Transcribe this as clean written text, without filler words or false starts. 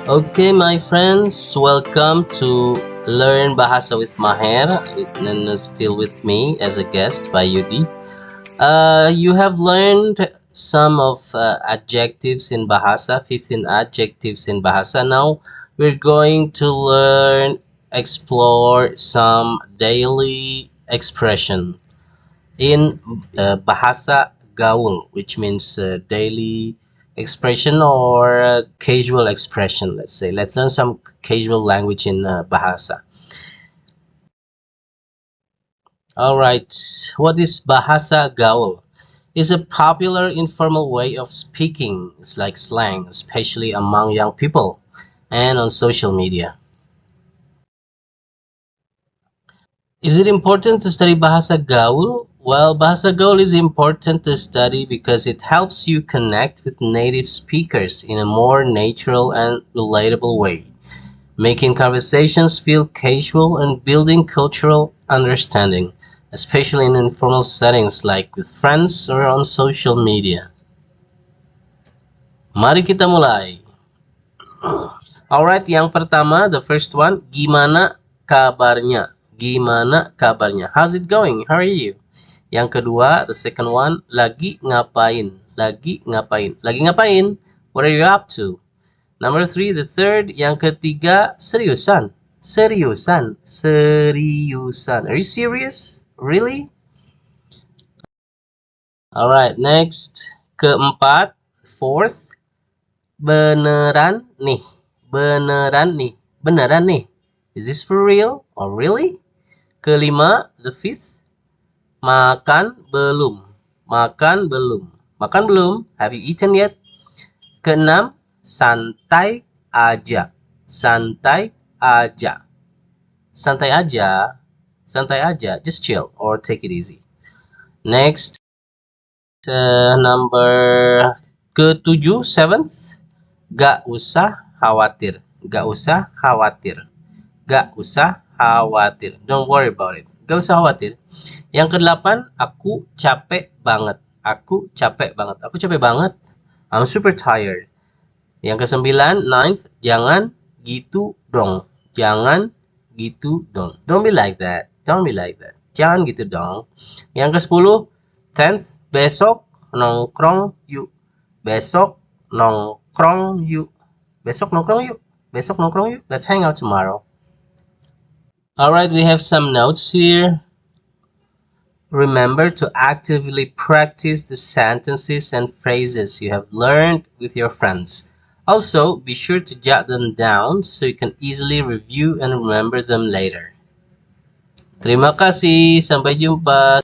Okay, my friends, welcome to Learn Bahasa with Maher, and still with me as a guest, Pak Yuddy. You have learned some of adjectives in Bahasa, 15 adjectives in Bahasa. Now we're going to explore some daily expression in Bahasa Gaul, which means daily expression or casual expression, let's say. Let's learn some casual language in Bahasa. Alright, what is Bahasa Gaul? It's a popular informal way of speaking. It's like slang, especially among young people and on social media. Is it important to study Bahasa Gaul? Well, Bahasa Gaul is important to study because it helps you connect with native speakers in a more natural and relatable way, making conversations feel casual and building cultural understanding, especially in informal settings like with friends or on social media. Mari kita mulai. Alright, yang pertama, the first one, gimana kabarnya? Gimana kabarnya? How's it going? How are you? Yang kedua, the second one, lagi ngapain? Lagi ngapain? Lagi ngapain? What are you up to? Number 3, the third, yang ketiga, seriusan. Seriusan. Seriusan. Are you serious? Really? Alright, next. Keempat, fourth, beneran nih. Beneran nih. Beneran nih. Is this for real? Or really? Kelima, the fifth, makan belum. Makan belum. Makan belum? Have you eaten yet? Keenam, santai aja. Santai aja. Santai aja. Santai aja. Just chill or take it easy. Next, number ketujuh, seventh, gak usah khawatir. Gak usah khawatir. Gak usah khawatir. Don't worry about it. Gak usah khawatir. Yang kedelapan, aku capek banget. Aku capek banget. Aku capek banget. I'm super tired. Yang kesembilan, ninth, jangan gitu dong. Jangan gitu dong. Don't be like that. Don't be like that. Jangan gitu dong. Yang kesepuluh, tenth, besok nongkrong yuk. Besok nongkrong yuk. Besok nongkrong yuk. Besok nongkrong yuk. Let's hang out tomorrow. Alright, we have some notes here. Remember to actively practice the sentences and phrases you have learned with your friends. Also, be sure to jot them down so you can easily review and remember them later. Terima kasih, sampai jumpa.